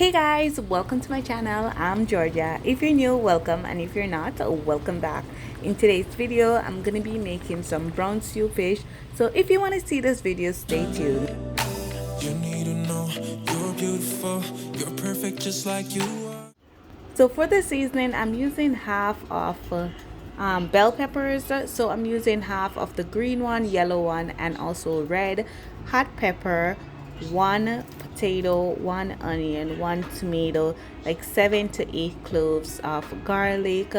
Hey guys, welcome to my channel. I'm Georgia. If you're new, welcome, and if you're not, welcome back. In today's video, I'm gonna be making some brown stew fish. So if you want to see this video, stay tuned. You need to know you're beautiful, you're perfect just like you are. So for the seasoning, I'm using half of bell peppers. So I'm using half of the green one, yellow one, and also red. Hot pepper, one potato, one onion, one tomato, like 7 to 8 cloves of garlic.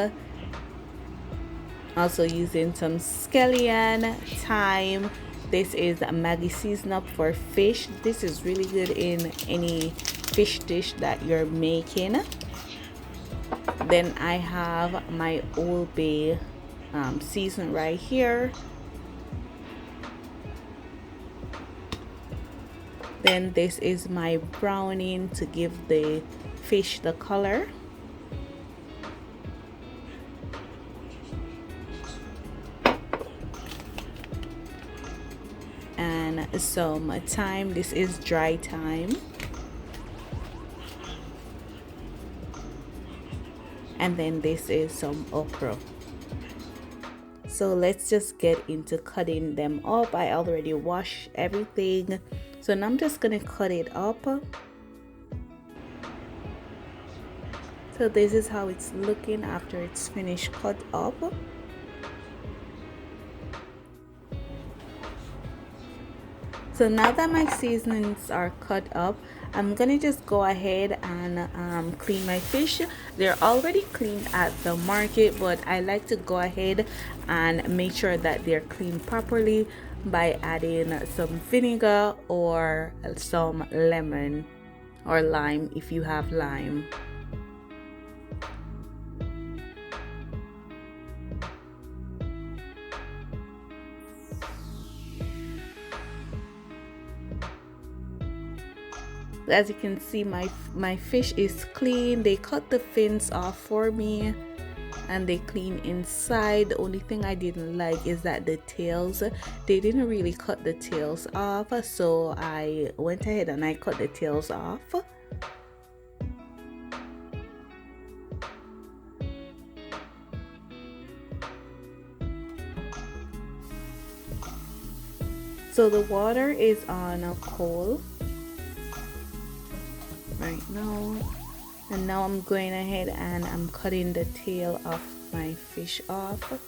Also using some scallion, thyme. This is a Maggi season up for fish. This is really good in any fish dish that you're making. Then I have my Old Bay season right here. Then this is my browning to give the fish the color. And some thyme. This is dry thyme. And then this is some okra. So let's just get into cutting them up. I already washed everything, so now I'm just gonna cut it up. So this is how it's looking after it's finished cut up. So now that my seasonings are cut up, I'm gonna just go ahead and clean my fish. They're already cleaned at the market, but I like to go ahead and make sure that they're cleaned properly by adding some vinegar or some lemon or lime if you have lime. As you can see, my fish is clean. They cut the fins off for me and they clean inside. The only thing I didn't like is that the tails, they didn't really cut the tails off, so I went ahead and I cut the tails off. So the water is on a coal right now, and now I'm going ahead and I'm cutting the tail of my fish off.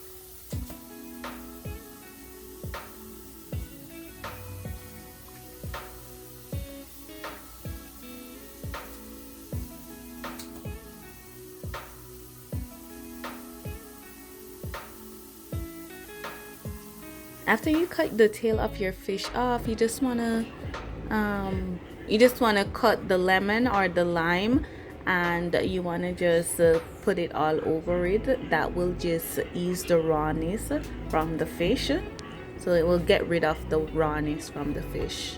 After you cut the tail of your fish off, you just wanna cut the lemon or the lime, and you want to just put it all over it. That will just ease the rawness from the fish, so it will get rid of the rawness from the fish.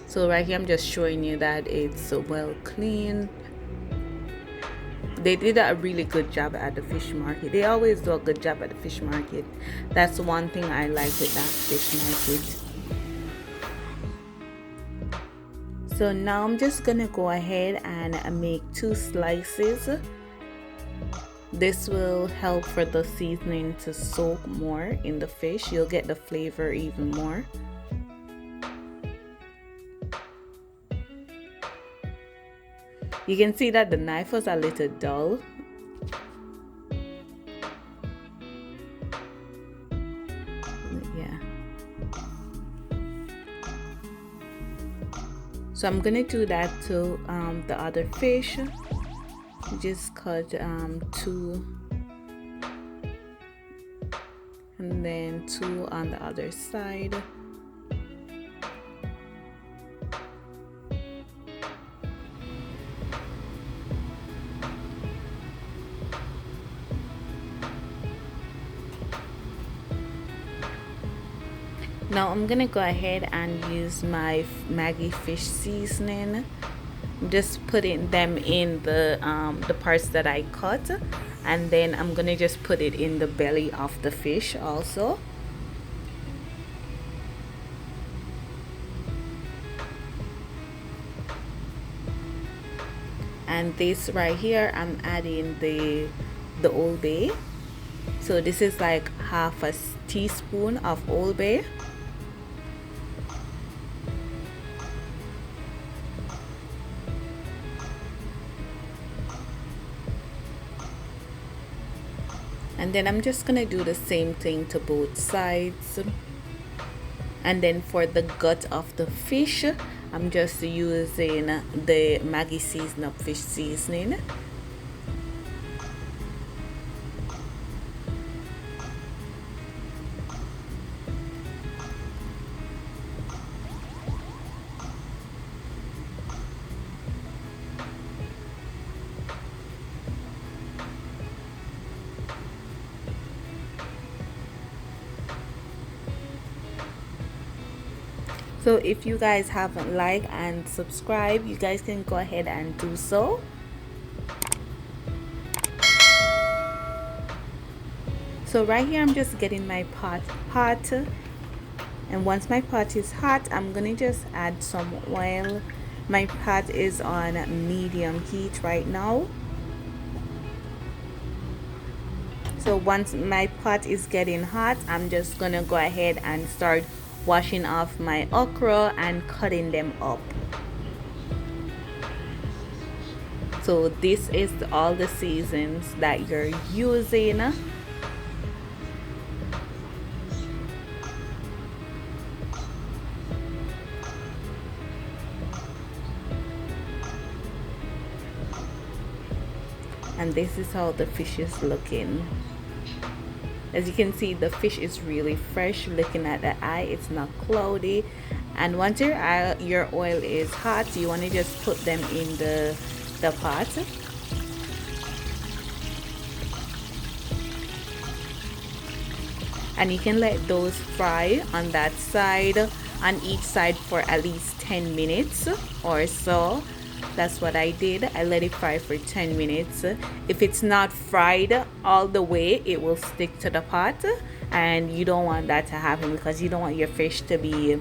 So right here I'm just showing you that it's well cleaned. They did a really good job at the fish market. They always do a good job at the fish market. That's one thing I like with that fish market. So now I'm just gonna go ahead and make 2 slices. This will help for the seasoning to soak more in the fish. You'll get the flavor even more. You can see that the knife was a little dull. Yeah. So I'm gonna do that to the other fish. Just cut 2 and then 2 on the other side. Now I'm gonna go ahead and use my Maggi fish seasoning. I'm just putting them in the parts that I cut, and then I'm gonna just put it in the belly of the fish also. And this right here, I'm adding the Old Bay. So this is like half a teaspoon of Old Bay. And then I'm just gonna do the same thing to both sides. And then for the gut of the fish, I'm just using the Maggi season up fish seasoning. So if you guys haven't liked and subscribed, you guys can go ahead and do so. So right here I'm just getting my pot hot, and once my pot is hot, I'm gonna just add some oil. My pot is on medium heat right now. So once my pot is getting hot, I'm just gonna go ahead and start washing off my okra and cutting them up. So this is all the seasons that you're using. And this is how the fish is looking. As you can see, the fish is really fresh. Looking at the eye, it's not cloudy. And once your oil is hot, you want to just put them in the pot. And you can let those fry on that side, on each side, for at least 10 minutes or so. That's what I did. I let it fry for 10 minutes. If it's not fried all the way, it will stick to the pot, and you don't want that to happen because you don't want your fish to be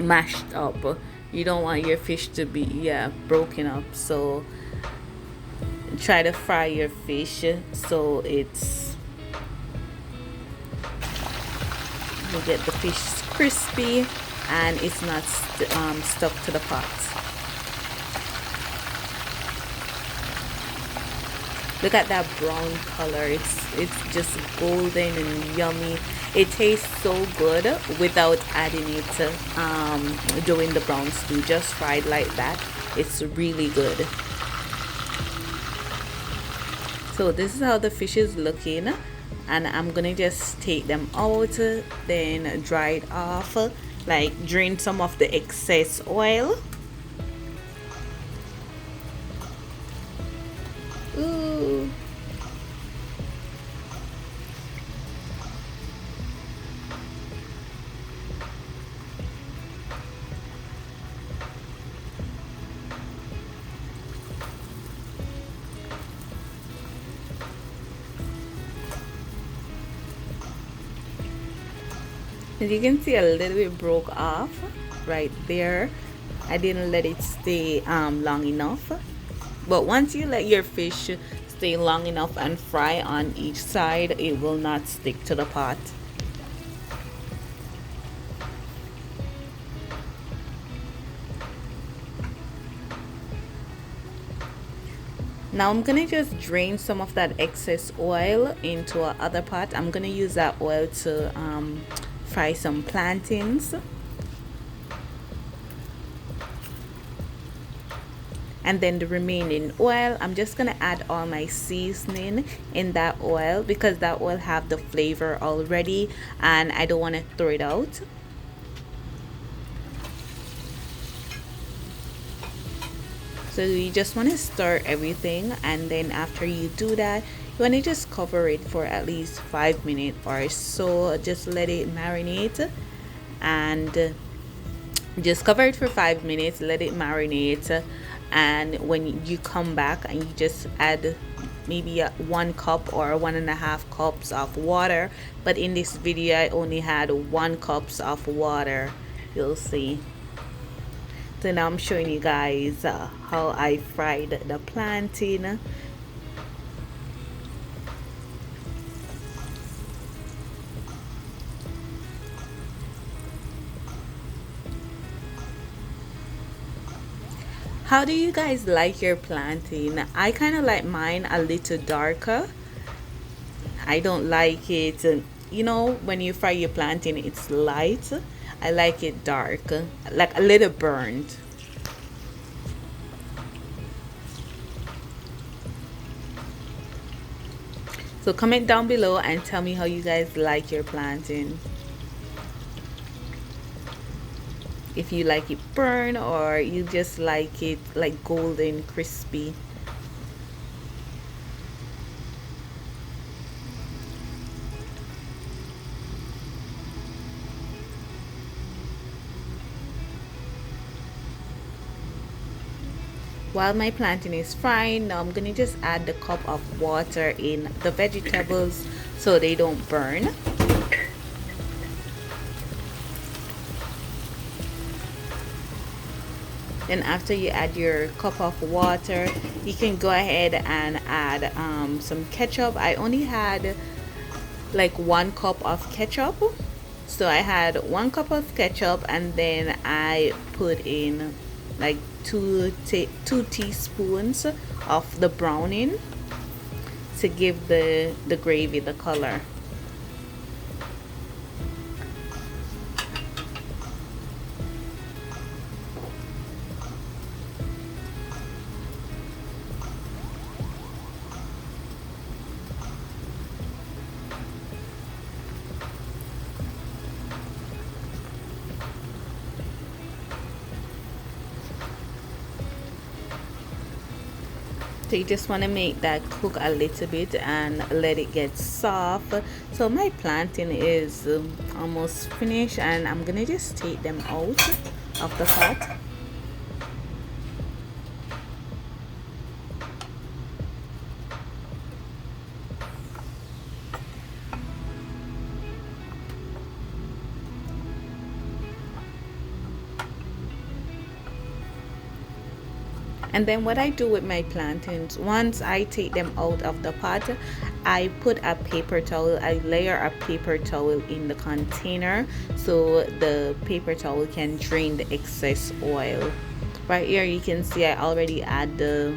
mashed up. You don't want your fish to be broken up. So try to fry your fish so it's you get the fish crispy and it's not stuck to the pot. Look at that brown color. It's just golden and yummy. It tastes so good without adding it doing the brown stew. Just fried like that, it's really good. So this is how the fish is looking, and I'm gonna just take them out, then dry it off, like drain some of the excess oil. Ooh. As you can see, a little bit broke off right there. I didn't let it stay long enough. But once you let your fish stay long enough and fry on each side, it will not stick to the pot. Now I'm gonna just drain some of that excess oil into another pot. I'm gonna use that oil to fry some plantains. And then the remaining oil, I'm just gonna add all my seasoning in that oil because that oil have the flavor already and I don't want to throw it out. So you just want to stir everything, and then after you do that, you want to just cover it for at least 5 minutes or so. Just let it marinate, and just cover it for 5 minutes, let it marinate. And when you come back, and you just add maybe 1 cup or 1.5 cups of water, but in this video I only had 1 cup of water. You'll see. So now I'm showing you guys how I fried the plantain. How do you guys like your plantain? I kind of like mine a little darker. I don't like it, you know, when you fry your plantain, it's light. I like it dark, like a little burnt. So comment down below and tell me how you guys like your plantain. If you like it burnt or you just like it like golden crispy. While my plantain is frying, now I'm gonna just add the cup of water in the vegetables so they don't burn. Then after you add your cup of water, you can go ahead and add some ketchup. I only had like 1 cup of ketchup. So I had 1 cup of ketchup, and then I put in like two teaspoons of the browning to give the gravy the color. So you just want to make that cook a little bit and let it get soft. So my plantain is almost finished, and I'm gonna just take them out of the pot. And then what I do with my plantains, once I take them out of the pot, I put a paper towel, I layer a paper towel in the container so the paper towel can drain the excess oil. Right here you can see I already add the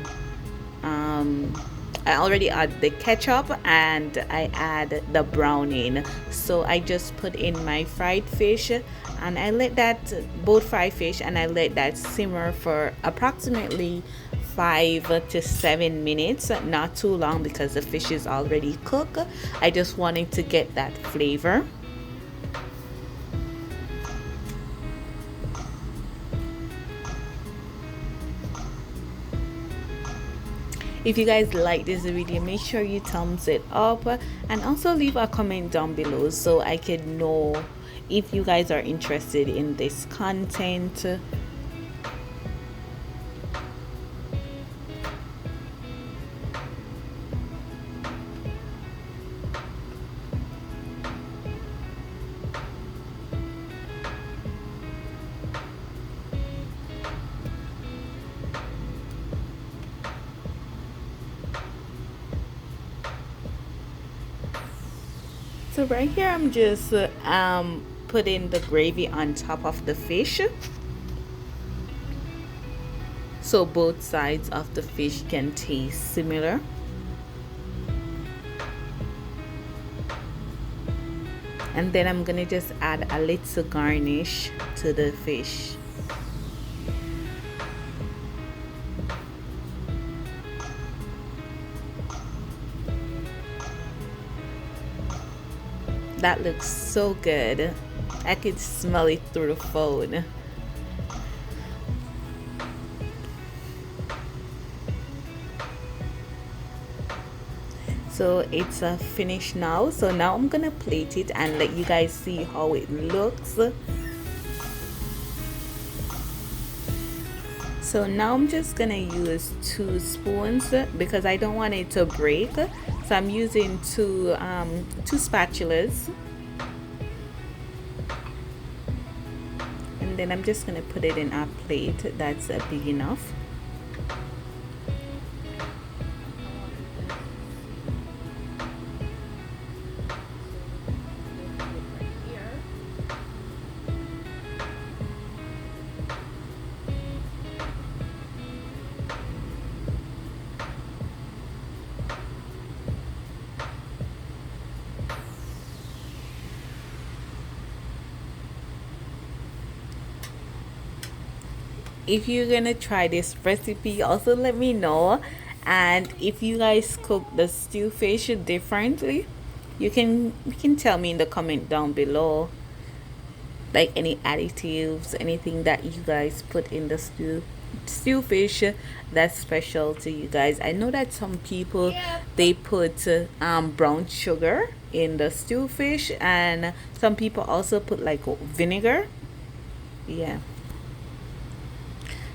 ketchup, and I add the browning. So I just put in my fried fish, and I let that both fried fish, and I let that simmer for approximately 5 to 7 minutes, not too long because the fish is already cooked. I just wanted to get that flavor. If you guys like this video, make sure you thumbs it up, and also leave a comment down below so I can know if you guys are interested in this content. So right here I'm just putting the gravy on top of the fish, so both sides of the fish can taste similar. And then I'm gonna just add a little garnish to the fish. That looks so good. I could smell it through the phone. So it's finished now. So now I'm gonna plate it and let you guys see how it looks. So now I'm just gonna use 2 spoons because I don't want it to break. So I'm using two spatulas. And and then I'm just gonna put it in a plate that's big enough. If you're gonna try this recipe, also let me know. And if you guys cook the stew fish differently, you can tell me in the comment down below, like any additives, anything that you guys put in the stew fish that's special to you guys. I know that some people, they put brown sugar in the stew fish, and some people also put like vinegar. Yeah.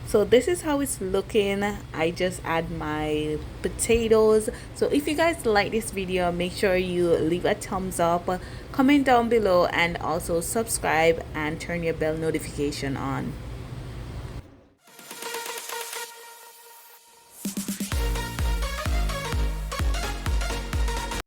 So this is how it's looking. I just add my potatoes. So if you guys like this video, make sure you leave a thumbs up, comment down below, and also subscribe and turn your bell notification on.